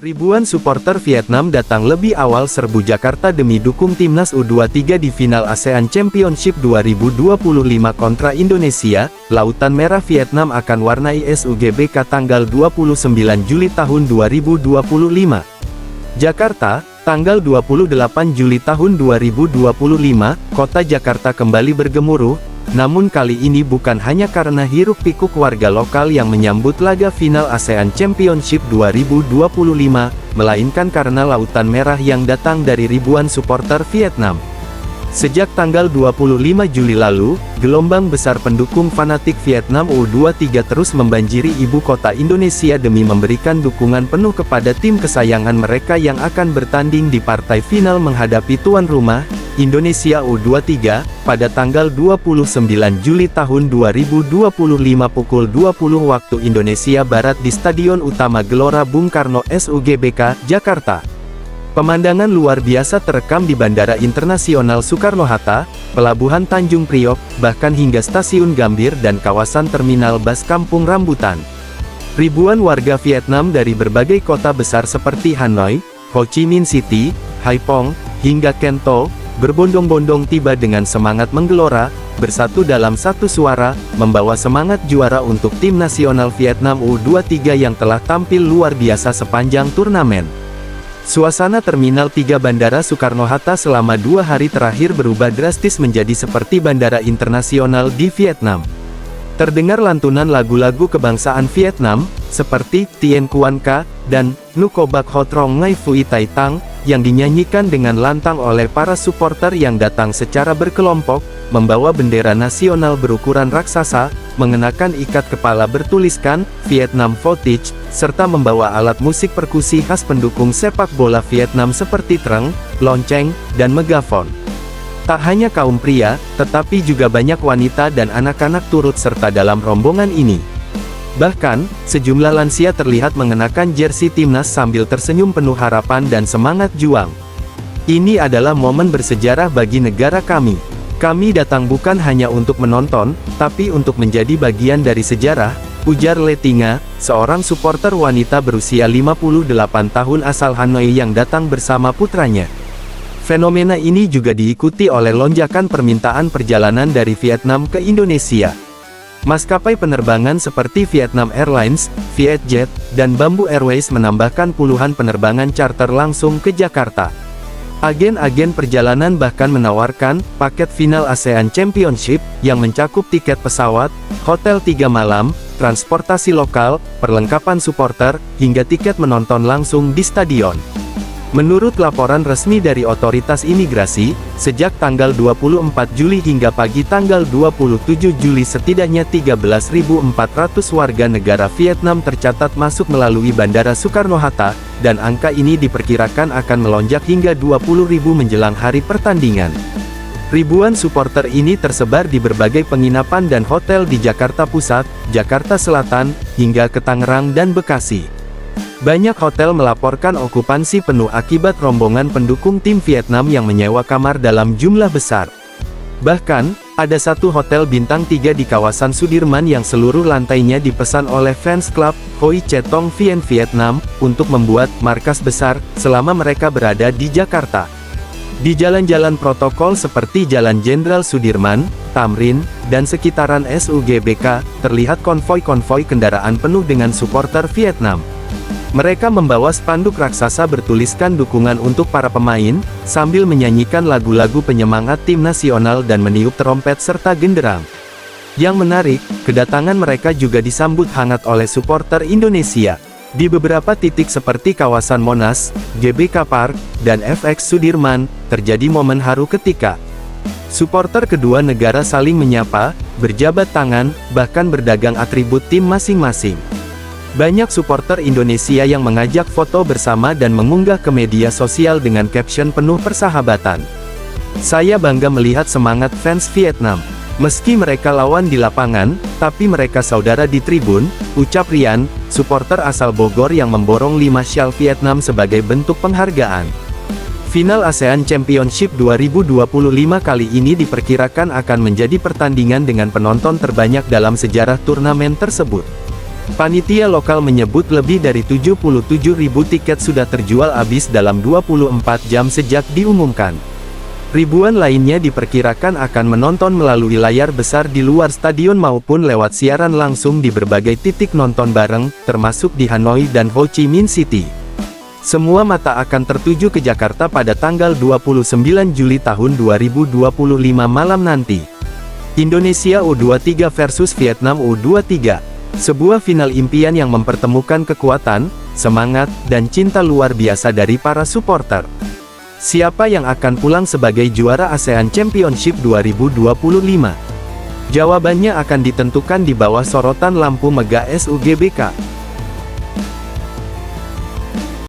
Ribuan supporter Vietnam datang lebih awal serbu Jakarta demi dukung timnas U23 di final ASEAN Championship 2025 kontra Indonesia. Lautan Merah Vietnam akan warnai SUGBK tanggal 29 Juli tahun 2025. Jakarta, tanggal 28 Juli tahun 2025, kota Jakarta kembali bergemuruh. Namun kali ini bukan hanya karena hiruk-pikuk warga lokal yang menyambut laga final ASEAN Championship 2025, melainkan karena lautan merah yang datang dari ribuan supporter Vietnam. Sejak tanggal 25 Juli lalu, gelombang besar pendukung fanatik Vietnam U23 terus membanjiri ibu kota Indonesia demi memberikan dukungan penuh kepada tim kesayangan mereka yang akan bertanding di partai final menghadapi tuan rumah, Indonesia U23, pada tanggal 29 Juli tahun 2025 pukul 20 waktu Indonesia Barat di Stadion Utama Gelora Bung Karno SUGBK, Jakarta. Pemandangan luar biasa terekam di Bandara Internasional Soekarno-Hatta, Pelabuhan Tanjung Priok, bahkan hingga Stasiun Gambir dan kawasan Terminal Bus Kampung Rambutan. Ribuan warga Vietnam dari berbagai kota besar seperti Hanoi, Ho Chi Minh City, Haiphong, hingga Can Tho, berbondong-bondong tiba dengan semangat menggelora, bersatu dalam satu suara, membawa semangat juara untuk tim nasional Vietnam U23 yang telah tampil luar biasa sepanjang turnamen. Suasana Terminal 3 Bandara Soekarno-Hatta selama 2 hari terakhir berubah drastis menjadi seperti bandara internasional di Vietnam. Terdengar lantunan lagu-lagu kebangsaan Vietnam, seperti Tien Quan Ca dan Nu Co Bac Ho Trong Ngay Phui Tai Tang, yang dinyanyikan dengan lantang oleh para supporter yang datang secara berkelompok, membawa bendera nasional berukuran raksasa, mengenakan ikat kepala bertuliskan Vietnam Footage, serta membawa alat musik perkusi khas pendukung sepak bola Vietnam seperti treng, lonceng, dan megafon. Tak hanya kaum pria, tetapi juga banyak wanita dan anak-anak turut serta dalam rombongan ini. Bahkan, sejumlah lansia terlihat mengenakan jersey timnas sambil tersenyum penuh harapan dan semangat juang. Ini adalah momen bersejarah bagi negara kami. Kami datang bukan hanya untuk menonton, tapi untuk menjadi bagian dari sejarah, ujar Le Tinga, seorang supporter wanita berusia 58 tahun asal Hanoi yang datang bersama putranya. Fenomena ini juga diikuti oleh lonjakan permintaan perjalanan dari Vietnam ke Indonesia. Maskapai penerbangan seperti Vietnam Airlines, Vietjet, dan Bamboo Airways menambahkan puluhan penerbangan charter langsung ke Jakarta. Agen-agen perjalanan bahkan menawarkan paket final ASEAN Championship yang mencakup tiket pesawat, hotel 3 malam, transportasi lokal, perlengkapan supporter, hingga tiket menonton langsung di stadion. Menurut laporan resmi dari otoritas imigrasi, sejak tanggal 24 Juli hingga pagi tanggal 27 Juli setidaknya 13.400 warga negara Vietnam tercatat masuk melalui Bandara Soekarno-Hatta, dan angka ini diperkirakan akan melonjak hingga 20.000 menjelang hari pertandingan. Ribuan supporter ini tersebar di berbagai penginapan dan hotel di Jakarta Pusat, Jakarta Selatan, hingga ke Tangerang dan Bekasi. Banyak hotel melaporkan okupansi penuh akibat rombongan pendukung tim Vietnam yang menyewa kamar dalam jumlah besar. Bahkan, ada satu hotel bintang 3 di kawasan Sudirman yang seluruh lantainya dipesan oleh fans klub Hoi Che Tong Vien Vietnam, untuk membuat markas besar, selama mereka berada di Jakarta. Di jalan-jalan protokol seperti Jalan Jenderal Sudirman, Tamrin, dan sekitaran SUGBK, terlihat konvoi-konvoi kendaraan penuh dengan supporter Vietnam. Mereka membawa spanduk raksasa bertuliskan dukungan untuk para pemain, sambil menyanyikan lagu-lagu penyemangat tim nasional dan meniup trompet serta genderang. Yang menarik, kedatangan mereka juga disambut hangat oleh supporter Indonesia. Di beberapa titik seperti kawasan Monas, GBK Park, dan FX Sudirman, terjadi momen haru ketika supporter kedua negara saling menyapa, berjabat tangan, bahkan berdagang atribut tim masing-masing. Banyak supporter Indonesia yang mengajak foto bersama dan mengunggah ke media sosial dengan caption penuh persahabatan. Saya bangga melihat semangat fans Vietnam. Meski mereka lawan di lapangan, tapi mereka saudara di tribun, ucap Rian, supporter asal Bogor yang memborong 5 syal Vietnam sebagai bentuk penghargaan. Final ASEAN Championship 2025 kali ini diperkirakan akan menjadi pertandingan dengan penonton terbanyak dalam sejarah turnamen tersebut. Panitia lokal menyebut lebih dari 77.000 tiket sudah terjual habis dalam 24 jam sejak diumumkan. Ribuan lainnya diperkirakan akan menonton melalui layar besar di luar stadion maupun lewat siaran langsung di berbagai titik nonton bareng, termasuk di Hanoi dan Ho Chi Minh City. Semua mata akan tertuju ke Jakarta pada tanggal 29 Juli tahun 2025 malam nanti. Indonesia U23 versus Vietnam U23. Sebuah final impian yang mempertemukan kekuatan, semangat, dan cinta luar biasa dari para supporter. Siapa yang akan pulang sebagai juara ASEAN Championship 2025? Jawabannya akan ditentukan di bawah sorotan lampu mega SUGBK.